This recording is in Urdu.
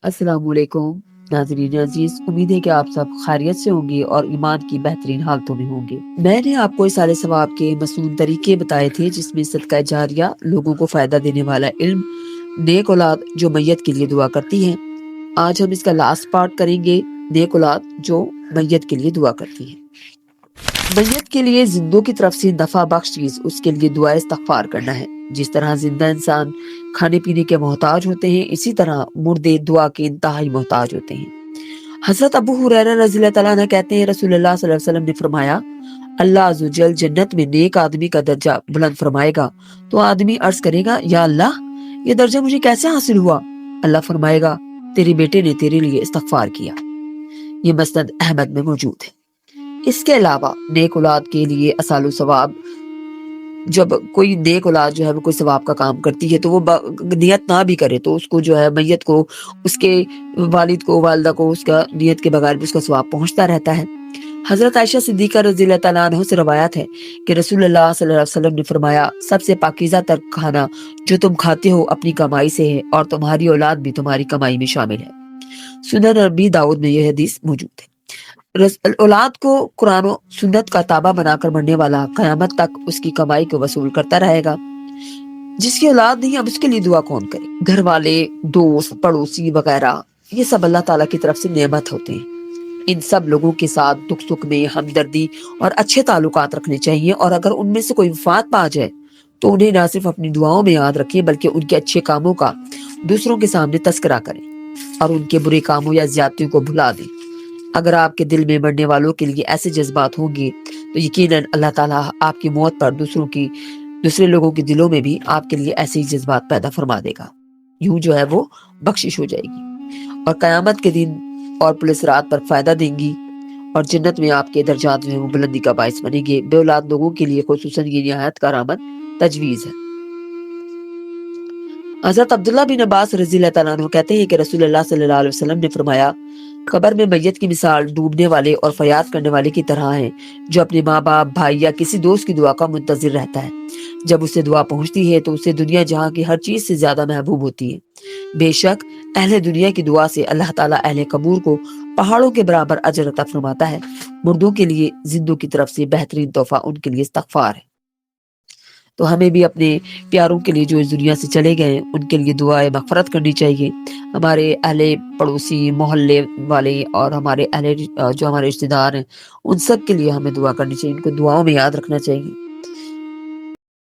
السلام علیکم ناظرین عزیز، امید ہے کہ آپ سب خیریت سے ہوں گے اور ایمان کی بہترین حالتوں میں ہوں گے۔ میں نے آپ کو اِصال ثواب کے مصنون طریقے بتائے تھے، جس میں صدقہ جاریہ، لوگوں کو فائدہ دینے والا علم، نیک اولاد جو میت کے لیے دعا کرتی ہے۔ آج ہم اس کا لاسٹ پارٹ کریں گے، نیک اولاد جو میت کے لیے دعا کرتی ہے۔ میت کے لیے زندوں کی طرف سے نفع بخش چیز اس کے لیے دعا استغفار کرنا ہے۔ جس طرح زندہ انسان کھانے پینے کے محتاج ہوتے ہیں، اسی طرح مردے دعا کے انتہائی محتاج ہوتے ہیں۔ حضرت ابو ہریرہ رضی اللہ تعالیٰ عنہ کہتے ہیں، رسول اللہ صلی اللہ علیہ وسلم نے فرمایا، اللہ عز و جل جنت میں نیک آدمی کا درجہ بلند فرمائے گا تو آدمی عرض کرے گا، یا اللہ یہ درجہ مجھے کیسے حاصل ہوا؟ اللہ فرمائے گا، تیرے بیٹے نے تیرے لیے استغفار کیا۔ یہ مسند احمد میں موجود ہے۔ اس کے علاوہ نیک اولاد کے لیے اصال و ثواب، جب کوئی نیک اولاد جو ہے وہ کوئی ثواب کا کام کرتی ہے تو وہ نیت نہ بھی کرے تو اس کو جو ہے میت کو، اس کے والد کو، والدہ کو، اس کا نیت کے بغیر بھی اس کا ثواب پہنچتا رہتا ہے۔ حضرت عائشہ صدیقہ رضی اللہ تعالیٰ عنہ سے روایت ہے کہ رسول اللہ صلی اللہ علیہ وسلم نے فرمایا، سب سے پاکیزہ تر کھانا جو تم کھاتے ہو اپنی کمائی سے ہے، اور تمہاری اولاد بھی تمہاری کمائی میں شامل ہے۔ سنن نبی داؤد میں یہ حدیث موجود ہے۔ اولاد کو قرآن و سنت کا تابع بنا کر مرنے والا قیامت تک اس کی کمائی کو وصول کرتا رہے گا۔ جس کی اولاد نہیں، اب اس کے لیے دعا کون کرے؟ گھر والے، دوست، پڑوسی وغیرہ، یہ سب اللہ تعالیٰ کی طرف سے نعمت ہوتے ہیں۔ ان سب لوگوں کے ساتھ دکھ سکھ میں ہمدردی اور اچھے تعلقات رکھنے چاہیے، اور اگر ان میں سے کوئی وفات پا جائے تو انہیں نہ صرف اپنی دعاؤں میں یاد رکھیں بلکہ ان کے اچھے کاموں کا دوسروں کے سامنے تذکرہ کریں اور ان کے برے کاموں یا زیادتیوں کو بھلا دیں۔ اگر آپ کے دل میں مرنے والوں کے لیے ایسے جذبات ہوں گے تو یقیناً اللہ تعالیٰ آپ کی موت پر دوسرے لوگوں کے دلوں میں بھی آپ کے لیے ایسے ہی جذبات پیدا فرما دے گا۔ یوں جو ہے وہ بخشش ہو جائے گی اور قیامت کے دن اور پولیس رات پر فائدہ دیں گی، اور جنت میں آپ کے درجات جو ہیں وہ بلندی کا باعث بنے گے۔ بے اولاد لوگوں کے لیے خصوصاً یہ نہایت کارآمد تجویز ہے۔ حضرت عبداللہ بن عباس رضی اللہ تعالیٰ عنہ کہتے ہیں کہ رسول اللہ صلی اللہ علیہ وسلم نے فرمایا، قبر میں میت کی مثال ڈوبنے والے اور فریاد کرنے والے کی طرح ہے، جو اپنے ماں باپ، بھائی یا کسی دوست کی دعا کا منتظر رہتا ہے۔ جب اسے دعا پہنچتی ہے تو اسے دنیا جہاں کی ہر چیز سے زیادہ محبوب ہوتی ہے۔ بے شک اہل دنیا کی دعا سے اللہ تعالیٰ اہل قبور کو پہاڑوں کے برابر اجر عطا فرماتا ہے۔ مردوں کے لیے زندوں کی طرف سے بہترین تحفہ ان کے لیے استغفار ہے۔ تو ہمیں بھی اپنے پیاروں کے لیے جو اس دنیا سے چلے گئے ہیں ان کے لیے دعائے مغفرت کرنی چاہیے۔ ہمارے اہل پڑوسی، محلے والے اور ہمارے اہل جو ہمارے رشتہ دار ہیں، ان سب کے لیے ہمیں دعا کرنی چاہیے، ان کو دعاؤں میں یاد رکھنا چاہیے۔